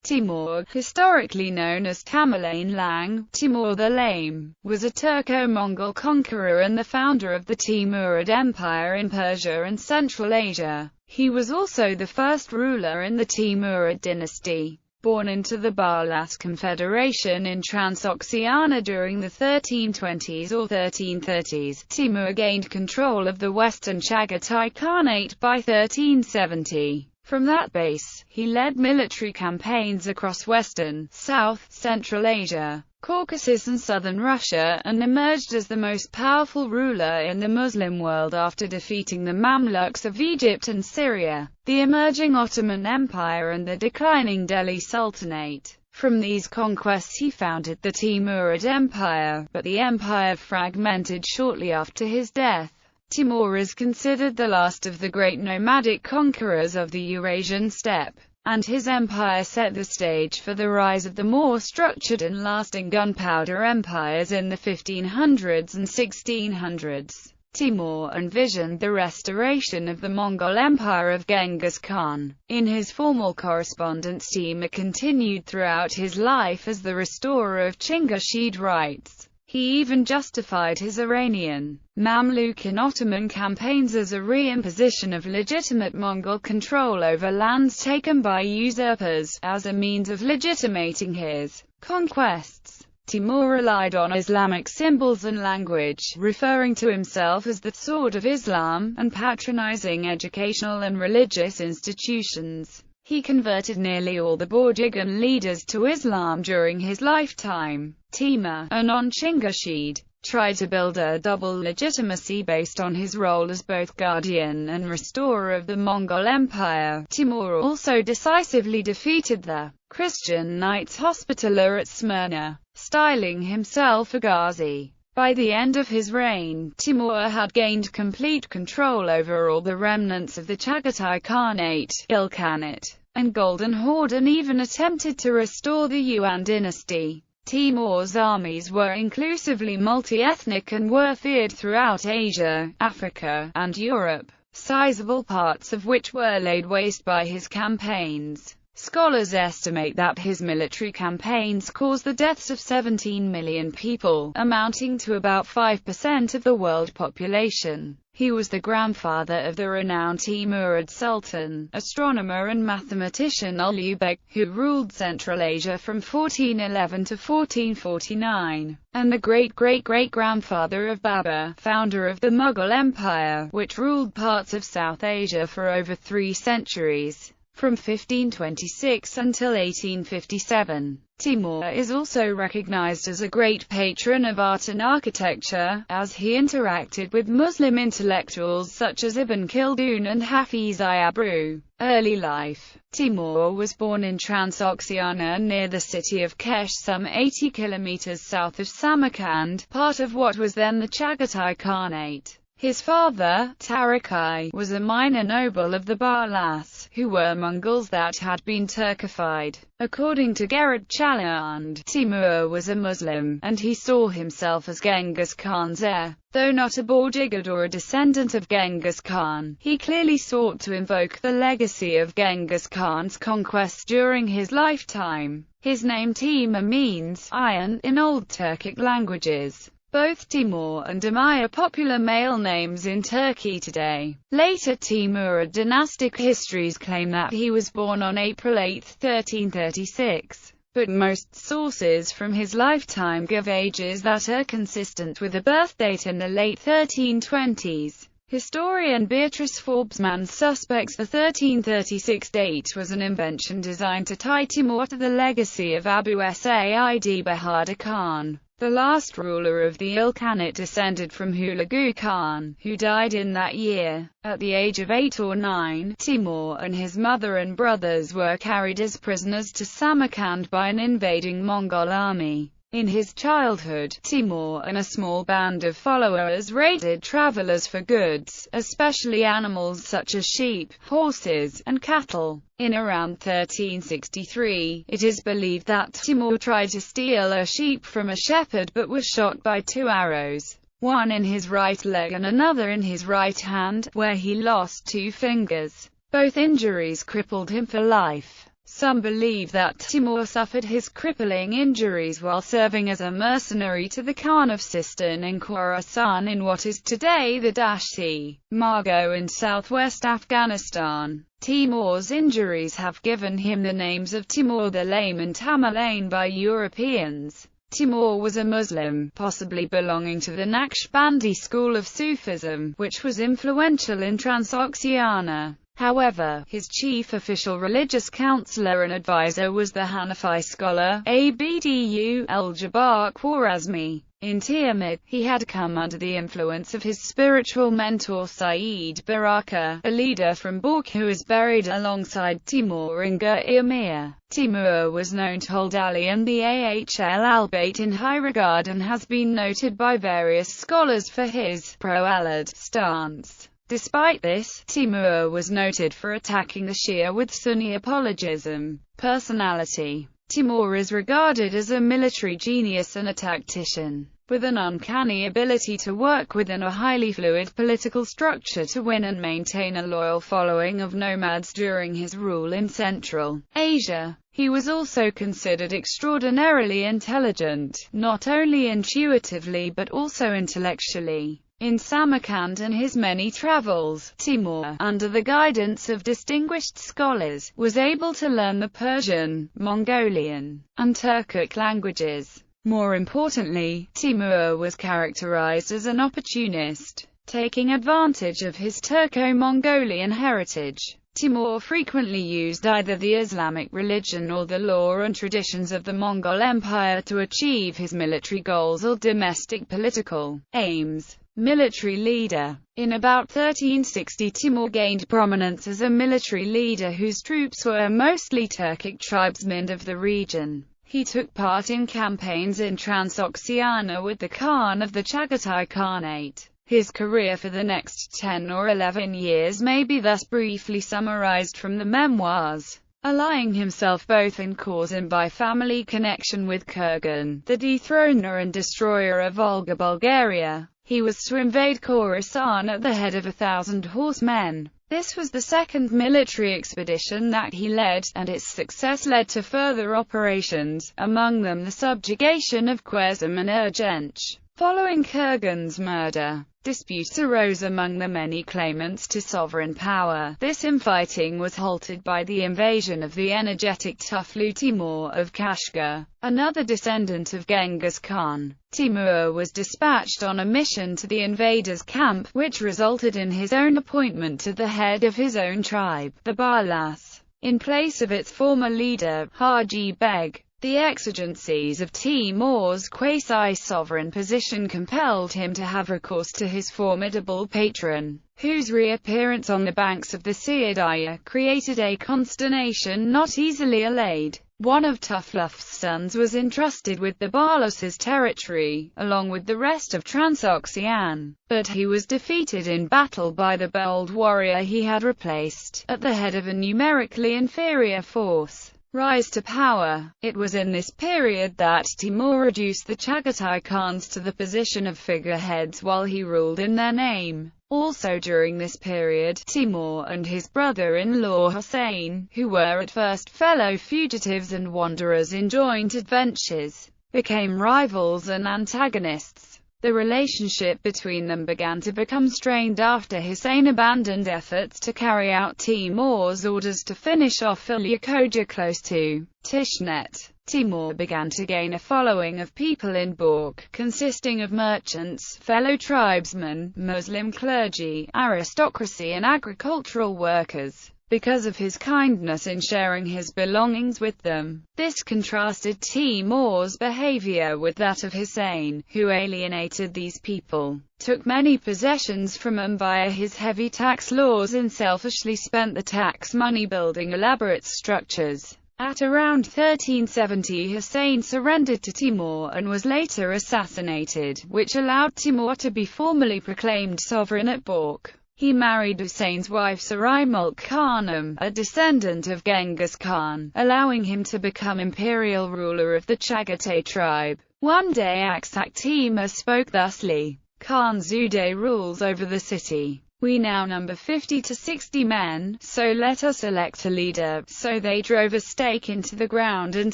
Timur, historically known as Tamerlane Lang, Timur the Lame, was a Turco-Mongol conqueror and the founder of the Timurid Empire in Persia and Central Asia. He was also the first ruler in the Timurid dynasty. Born into the Barlas Confederation in Transoxiana during the 1320s or 1330s, Timur gained control of the Western Chagatai Khanate by 1370. From that base, he led military campaigns across Western, South, Central Asia, Caucasus and southern Russia, and emerged as the most powerful ruler in the Muslim world after defeating the Mamluks of Egypt and Syria, the emerging Ottoman Empire and the declining Delhi Sultanate. From these conquests he founded the Timurid Empire, but the empire fragmented shortly after his death. Timur is considered the last of the great nomadic conquerors of the Eurasian steppe, and his empire set the stage for the rise of the more structured and lasting gunpowder empires in the 1500s and 1600s. Timur envisioned the restoration of the Mongol Empire of Genghis Khan. In his formal correspondence, Timur continued throughout his life as the restorer of Chingashid rights. He even justified his Iranian, Mamluk and Ottoman campaigns as a reimposition of legitimate Mongol control over lands taken by usurpers, as a means of legitimating his conquests. Timur relied on Islamic symbols and language, referring to himself as the Sword of Islam, and patronizing educational and religious institutions. He converted nearly all the Borjigin leaders to Islam during his lifetime. Timur, a non-Chingashid, tried to build a double legitimacy based on his role as both guardian and restorer of the Mongol Empire. Timur also decisively defeated the Christian Knights Hospitaller at Smyrna, styling himself a Ghazi. By the end of his reign, Timur had gained complete control over all the remnants of the Chagatai Khanate, Ilkhanate, and Golden Horde, and even attempted to restore the Yuan dynasty. Timur's armies were inclusively multi-ethnic and were feared throughout Asia, Africa, and Europe, sizable parts of which were laid waste by his campaigns. Scholars estimate that his military campaigns caused the deaths of 17 million people, amounting to about 5% of the world population. He was the grandfather of the renowned Timurid Sultan, astronomer and mathematician Ulugh, who ruled Central Asia from 1411 to 1449, and the great-great-great-grandfather of Babur, founder of the Mughal Empire, which ruled parts of South Asia for over 3 centuries. From 1526 until 1857, Timur is also recognized as a great patron of art and architecture, as he interacted with Muslim intellectuals such as Ibn Khaldun and Hafiz Iabru. Early life. Timur was born in Transoxiana near the city of Kesh, some 80 kilometers south of Samarkand, part of what was then the Chagatai Khanate. His father, Tariq, was a minor noble of the Barlas, who were Mongols that had been Turkified. According to Gerard Chaland, Timur was a Muslim, and he saw himself as Genghis Khan's heir. Though not a Borjigid or a descendant of Genghis Khan, he clearly sought to invoke the legacy of Genghis Khan's conquests during his lifetime. His name Timur means iron in Old Turkic languages. Both Timur and Demir are popular male names in Turkey today. Later Timurid dynastic histories claim that he was born on April 8, 1336, but most sources from his lifetime give ages that are consistent with a birth date in the late 1320s. Historian Beatrice Forbesman suspects the 1336 date was an invention designed to tie Timur to the legacy of Abu Sa'id Bahadur Khan. The last ruler of the Ilkhanate descended from Hulagu Khan, who died in that year. At the age of 8 or 9, Timur and his mother and brothers were carried as prisoners to Samarkand by an invading Mongol army. In his childhood, Timur and a small band of followers raided travelers for goods, especially animals such as sheep, horses, and cattle. In around 1363, it is believed that Timur tried to steal a sheep from a shepherd but was shot by 2 arrows, one in his right leg and another in his right hand, where he lost 2 fingers. Both injuries crippled him for life. Some believe that Timur suffered his crippling injuries while serving as a mercenary to the Khan of Sistan in Khorasan in what is today the Dashti Margo in southwest Afghanistan. Timur's injuries have given him the names of Timur the Lame and Tamerlane by Europeans. Timur was a Muslim, possibly belonging to the Naqshbandi school of Sufism, which was influential in Transoxiana. However, his chief official religious counselor and advisor was the Hanafi scholar, Abdu el-Jabbar Khwarazmi. In Tiamat, he had come under the influence of his spiritual mentor Saeed Baraka, a leader from Balkh who is buried alongside Timur in Gur-Irmir. Timur was known to hold Ali and the Ahl al-Bayt in high regard and has been noted by various scholars for his pro-Alid stance. Despite this, Timur was noted for attacking the Shia with Sunni apologism. Personality. Timur is regarded as a military genius and a tactician, with an uncanny ability to work within a highly fluid political structure to win and maintain a loyal following of nomads during his rule in Central Asia. He was also considered extraordinarily intelligent, not only intuitively but also intellectually. In Samarkand and his many travels, Timur, under the guidance of distinguished scholars, was able to learn the Persian, Mongolian, and Turkic languages. More importantly, Timur was characterized as an opportunist, taking advantage of his Turco-Mongolian heritage. Timur frequently used either the Islamic religion or the law and traditions of the Mongol Empire to achieve his military goals or domestic political aims. Military leader. In about 1360, Timur gained prominence as a military leader whose troops were mostly Turkic tribesmen of the region. He took part in campaigns in Transoxiana with the Khan of the Chagatai Khanate. His career for the next 10 or 11 years may be thus briefly summarized from the memoirs. Allying himself both in cause and by family connection with Kurgan, the dethroner and destroyer of Volga Bulgaria, he was to invade Khorasan at the head of 1,000 horsemen. This was the second military expedition that he led, and its success led to further operations, among them the subjugation of Khwarezm and Urgench. Following Kurgan's murder, disputes arose among the many claimants to sovereign power. This infighting was halted by the invasion of the energetic Tuflu Timur of Kashgar, another descendant of Genghis Khan. Timur was dispatched on a mission to the invaders' camp, which resulted in his own appointment to the head of his own tribe, the Barlas, in place of its former leader, Haji Beg. The exigencies of Timur's quasi-sovereign position compelled him to have recourse to his formidable patron, whose reappearance on the banks of the Siadaya created a consternation not easily allayed. One of Tufluf's sons was entrusted with the Barlas's territory, along with the rest of Transoxian, but he was defeated in battle by the bold warrior he had replaced, at the head of a numerically inferior force. Rise to power. It was in this period that Timur reduced the Chagatai Khans to the position of figureheads while he ruled in their name. Also during this period, Timur and his brother-in-law Hussein, who were at first fellow fugitives and wanderers in joint adventures, became rivals and antagonists. The relationship between them began to become strained after Hussein abandoned efforts to carry out Timur's orders to finish off Ulyakoja close to Tishnet. Timur began to gain a following of people in Balkh, consisting of merchants, fellow tribesmen, Muslim clergy, aristocracy and agricultural workers, because of his kindness in sharing his belongings with them. This contrasted Timur's behavior with that of Hussein, who alienated these people, took many possessions from them via his heavy tax laws and selfishly spent the tax money building elaborate structures. At around 1370, Hussein surrendered to Timur and was later assassinated, which allowed Timur to be formally proclaimed sovereign at Balkh. He married Hussein's wife Sarai Mulk Khanum, a descendant of Genghis Khan, allowing him to become imperial ruler of the Chagatai tribe. One day Aksak Timur spoke thusly: Khan Zuday rules over the city. "We now number 50 to 60 men, so let us elect a leader." So they drove a stake into the ground and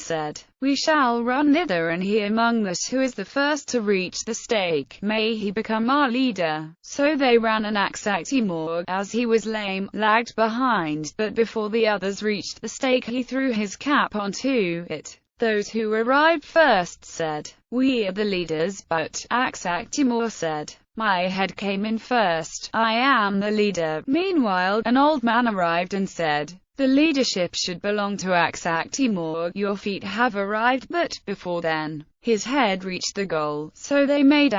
said, "We shall run thither, and he among us who is the first to reach the stake, may he become our leader." So they ran, and Timur, as he was lame, lagged behind, but before the others reached the stake he threw his cap onto it. Those who arrived first said, "We are the leaders," but Timur said, "My head came in first, I am the leader." Meanwhile, an old man arrived and said, "The leadership should belong to Timur. Your feet have arrived." But before then, his head reached the goal, so they made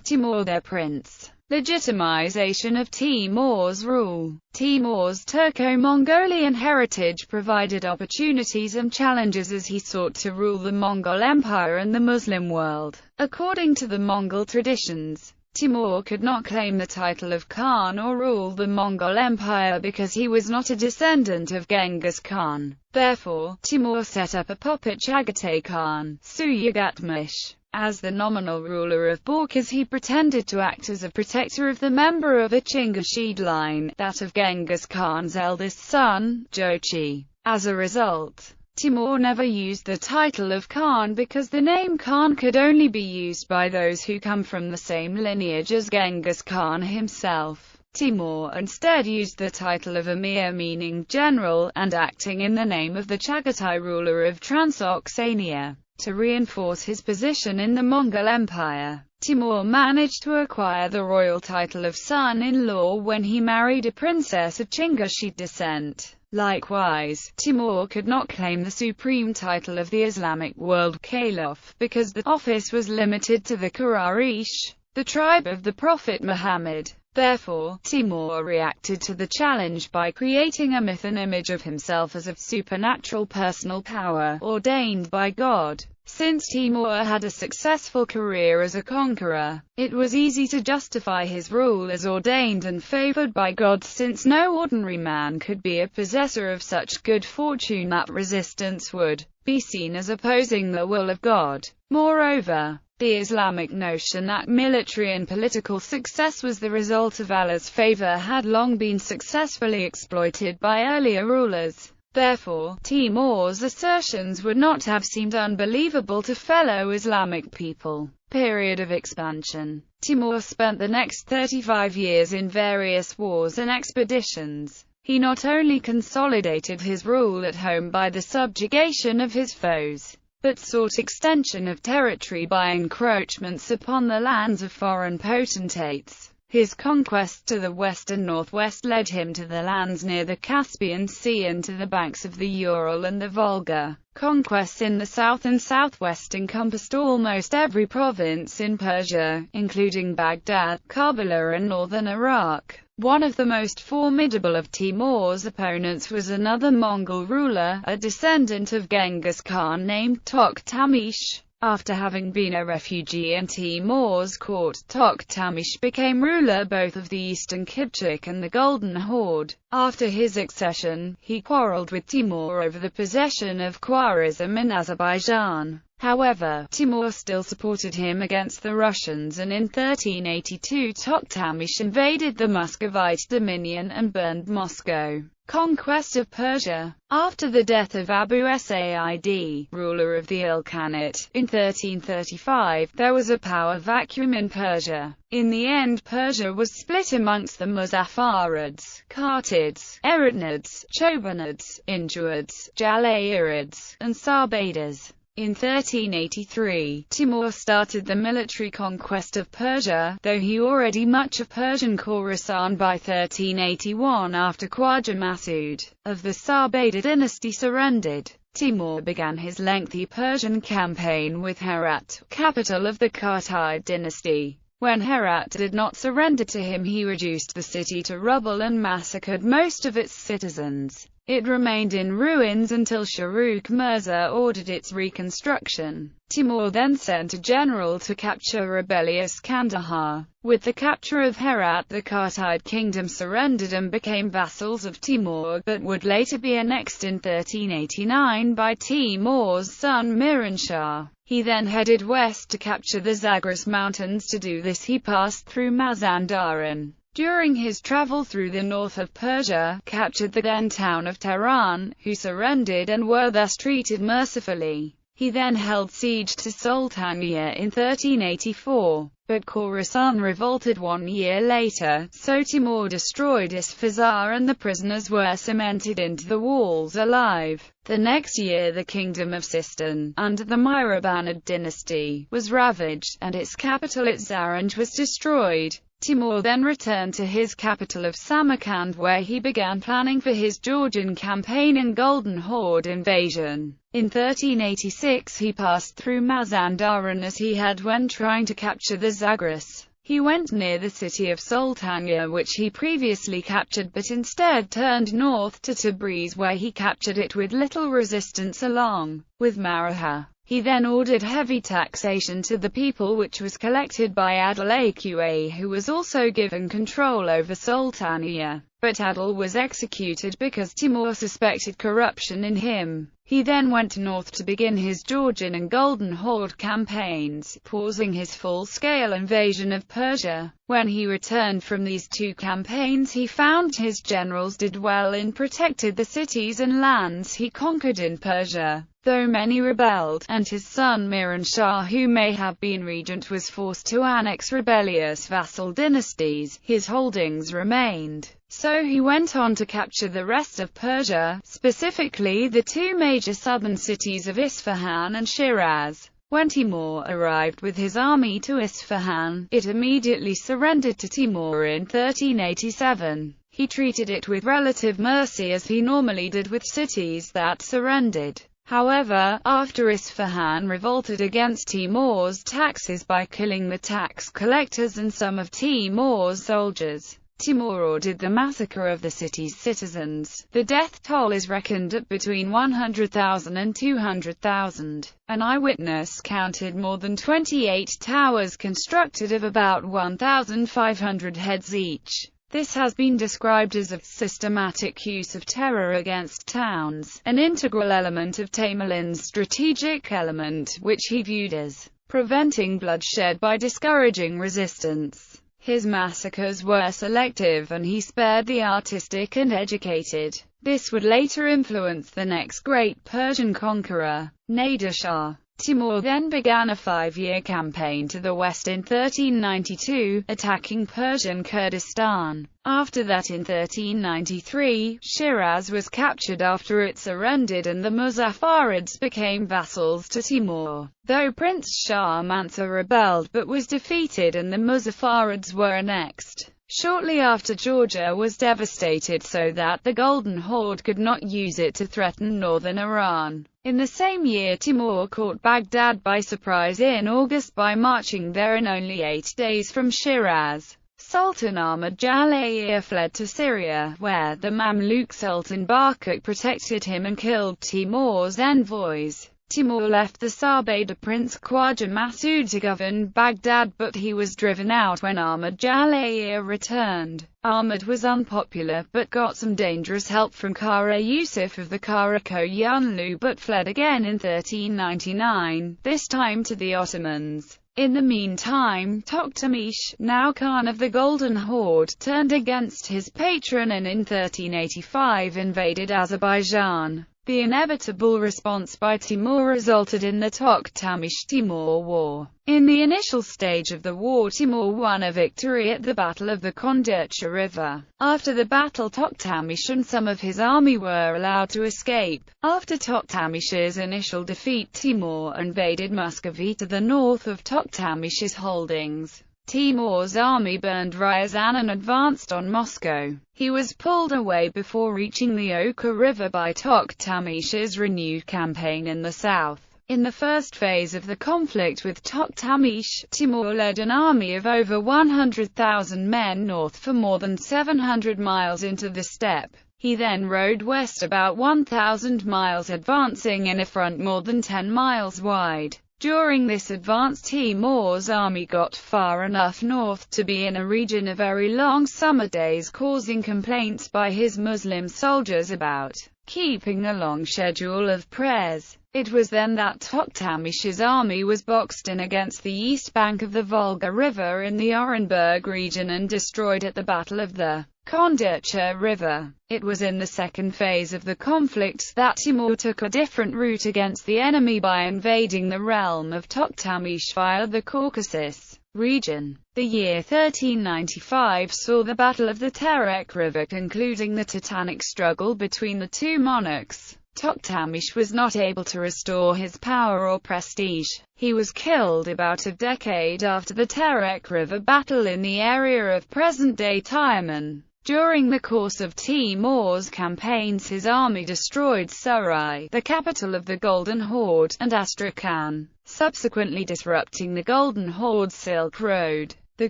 Timur their prince. Legitimization of Timur's rule. Timur's Turco-Mongolian heritage provided opportunities and challenges as he sought to rule the Mongol Empire and the Muslim world. According to the Mongol traditions, Timur could not claim the title of Khan or rule the Mongol Empire because he was not a descendant of Genghis Khan. Therefore, Timur set up a puppet Chagatai Khan, Suyagatmish, as the nominal ruler of Balkh. He pretended to act as a protector of the member of a Chingashid line, that of Genghis Khan's eldest son, Jochi. As a result, Timur never used the title of Khan because the name Khan could only be used by those who come from the same lineage as Genghis Khan himself. Timur instead used the title of Emir, meaning general, and acting in the name of the Chagatai ruler of Transoxania. To reinforce his position in the Mongol Empire, Timur managed to acquire the royal title of son-in-law when he married a princess of Chingashid descent. Likewise, Timur could not claim the supreme title of the Islamic world Caliph, because the office was limited to the Quraysh, the tribe of the Prophet Muhammad. Therefore, Timur reacted to the challenge by creating a myth and image of himself as of supernatural personal power, ordained by God. Since Timur had a successful career as a conqueror, it was easy to justify his rule as ordained and favored by God, since no ordinary man could be a possessor of such good fortune that resistance would be seen as opposing the will of God. Moreover, the Islamic notion that military and political success was the result of Allah's favor had long been successfully exploited by earlier rulers. Therefore, Timur's assertions would not have seemed unbelievable to fellow Islamic people. Period of expansion. Timur spent the next 35 years in various wars and expeditions. He not only consolidated his rule at home by the subjugation of his foes, but sought extension of territory by encroachments upon the lands of foreign potentates. His conquests to the west and northwest led him to the lands near the Caspian Sea and to the banks of the Ural and the Volga. Conquests in the south and southwest encompassed almost every province in Persia, including Baghdad, Kabul and northern Iraq. One of the most formidable of Timur's opponents was another Mongol ruler, a descendant of Genghis Khan named Tokhtamysh. After having been a refugee in Timur's court, Tokhtamysh became ruler both of the Eastern Kipchak and the Golden Horde. After his accession, he quarreled with Timur over the possession of Khwarezm in Azerbaijan. However, Timur still supported him against the Russians, and in 1382 Tokhtamysh invaded the Muscovite dominion and burned Moscow. Conquest of Persia. After the death of Abu Sa'id, ruler of the Ilkhanate, in 1335, there was a power vacuum in Persia. In the end, Persia was split amongst the Muzaffarids, Kartids, Eretnids, Chobanids, Injuids, Jalayirids, and Sarbadas. In 1383, Timur started the military conquest of Persia, though he already much of Persian Khorasan by 1381 after Khwaja Masud, of the Sarbada dynasty surrendered. Timur began his lengthy Persian campaign with Herat, capital of the Kartide dynasty. When Herat did not surrender to him, he reduced the city to rubble and massacred most of its citizens. It remained in ruins until Shahrukh Mirza ordered its reconstruction. Timur then sent a general to capture rebellious Kandahar. With the capture of Herat, the Kartide kingdom surrendered and became vassals of Timur, but would later be annexed in 1389 by Timur's son Miranshah. He then headed west to capture the Zagros Mountains. To do this he passed through Mazandaran, During his travel through the north of Persia, captured the then town of Tehran, who surrendered and were thus treated mercifully. He then held siege to Sultaniya in 1384, but Khorasan revolted 1 year later, so Timur destroyed Isfahan and the prisoners were cemented into the walls alive. The next year the kingdom of Sistan, under the Myrabanid dynasty, was ravaged, and its capital at Zaranj was destroyed. Timur then returned to his capital of Samarkand where he began planning for his Georgian campaign and Golden Horde invasion. In 1386 he passed through Mazandaran as he had when trying to capture the Zagros. He went near the city of Sultaniya which he previously captured but instead turned north to Tabriz where he captured it with little resistance along with Maraha. He then ordered heavy taxation to the people which was collected by Adil Aqa who was also given control over Sultaniya. But Adil was executed because Timur suspected corruption in him. He then went north to begin his Georgian and Golden Horde campaigns, pausing his full-scale invasion of Persia. When he returned from these two campaigns he found his generals did well and protected the cities and lands he conquered in Persia, though many rebelled, and his son Miran Shah, who may have been regent, was forced to annex rebellious vassal dynasties. His holdings remained. So he went on to capture the rest of Persia, specifically the two major southern cities of Isfahan and Shiraz. When Timur arrived with his army to Isfahan, it immediately surrendered to Timur in 1387. He treated it with relative mercy as he normally did with cities that surrendered. However, after Isfahan revolted against Timur's taxes by killing the tax collectors and some of Timur's soldiers, Timur ordered the massacre of the city's citizens. The death toll is reckoned at between 100,000 and 200,000. An eyewitness counted more than 28 towers constructed of about 1,500 heads each. This has been described as a systematic use of terror against towns, an integral element of Tamerlane's strategic element, which he viewed as preventing bloodshed by discouraging resistance. His massacres were selective and he spared the artistic and educated. This would later influence the next great Persian conqueror, Nader Shah. Timur then began a 5-year campaign to the west in 1392, attacking Persian Kurdistan. After that in 1393, Shiraz was captured after it surrendered and the Muzaffarids became vassals to Timur. Though Prince Shah Mansur rebelled but was defeated and the Muzaffarids were annexed. Shortly after, Georgia was devastated so that the Golden Horde could not use it to threaten northern Iran. In the same year Timur caught Baghdad by surprise in August by marching there in only 8 days from Shiraz. Sultan Ahmad Jalayir fled to Syria, where the Mamluk Sultan Barkok protected him and killed Timur's envoys. Timur left the Sabeda Prince Khwaja Masud to govern Baghdad, but he was driven out when Ahmad Jalayir returned. Ahmad was unpopular but got some dangerous help from Kara Yusuf of the Karakoyunlu but fled again in 1399, this time to the Ottomans. In the meantime, Toktamish, now Khan of the Golden Horde, turned against his patron and in 1385 invaded Azerbaijan. The inevitable response by Timur resulted in the Toktamish-Timur War. In the initial stage of the war, Timur won a victory at the Battle of the Kondurcha River. After the battle, Toktamish and some of his army were allowed to escape. After Toktamish's initial defeat, Timur invaded Muscovy to the north of Toktamish's holdings. Timur's army burned Ryazan and advanced on Moscow. He was pulled away before reaching the Oka River by Toktamish's renewed campaign in the south. In the first phase of the conflict with Toktamish, Timur led an army of over 100,000 men north for more than 700 miles into the steppe. He then rode west about 1,000 miles, advancing in a front more than 10 miles wide. During this advance, Timur's army got far enough north to be in a region of very long summer days, causing complaints by his Muslim soldiers about keeping a long schedule of prayers. It was then that Toktamish's army was boxed in against the east bank of the Volga River in the Orenburg region and destroyed at the Battle of the Kondircha River. It was in the second phase of the conflict that Timur took a different route against the enemy by invading the realm of Toktamish via the Caucasus region. The year 1395 saw the Battle of the Terek River concluding the titanic struggle between the two monarchs. Toktamish was not able to restore his power or prestige. He was killed about a decade after the Terek River battle in the area of present-day Tyumen. During the course of Timur's campaigns, his army destroyed Sarai, the capital of the Golden Horde, and Astrakhan, subsequently disrupting the Golden Horde's Silk Road. The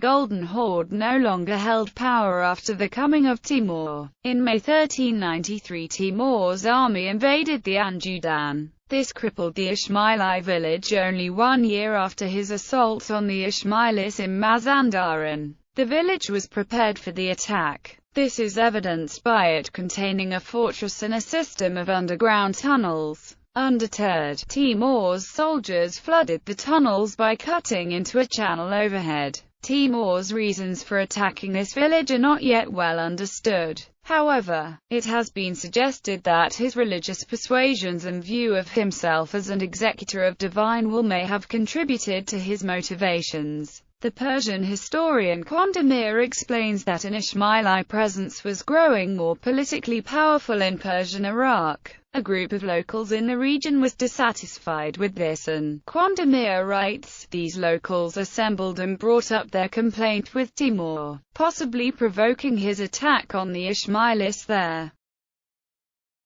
Golden Horde no longer held power after the coming of Timur. In May 1393, Timur's army invaded the Anjudan. This crippled the Ismaili village only 1 year after his assault on the Ismailis in Mazandaran. The village was prepared for the attack. This is evidenced by it containing a fortress and a system of underground tunnels. Undeterred, Timur's soldiers flooded the tunnels by cutting into a channel overhead. Timur's reasons for attacking this village are not yet well understood. However, it has been suggested that his religious persuasions and view of himself as an executor of divine will may have contributed to his motivations. The Persian historian Kandemir explains that an Ismaili presence was growing more politically powerful in Persian Iraq. A group of locals in the region was dissatisfied with this, and Kandemir writes, these locals assembled and brought up their complaint with Timur, possibly provoking his attack on the Ismailis there.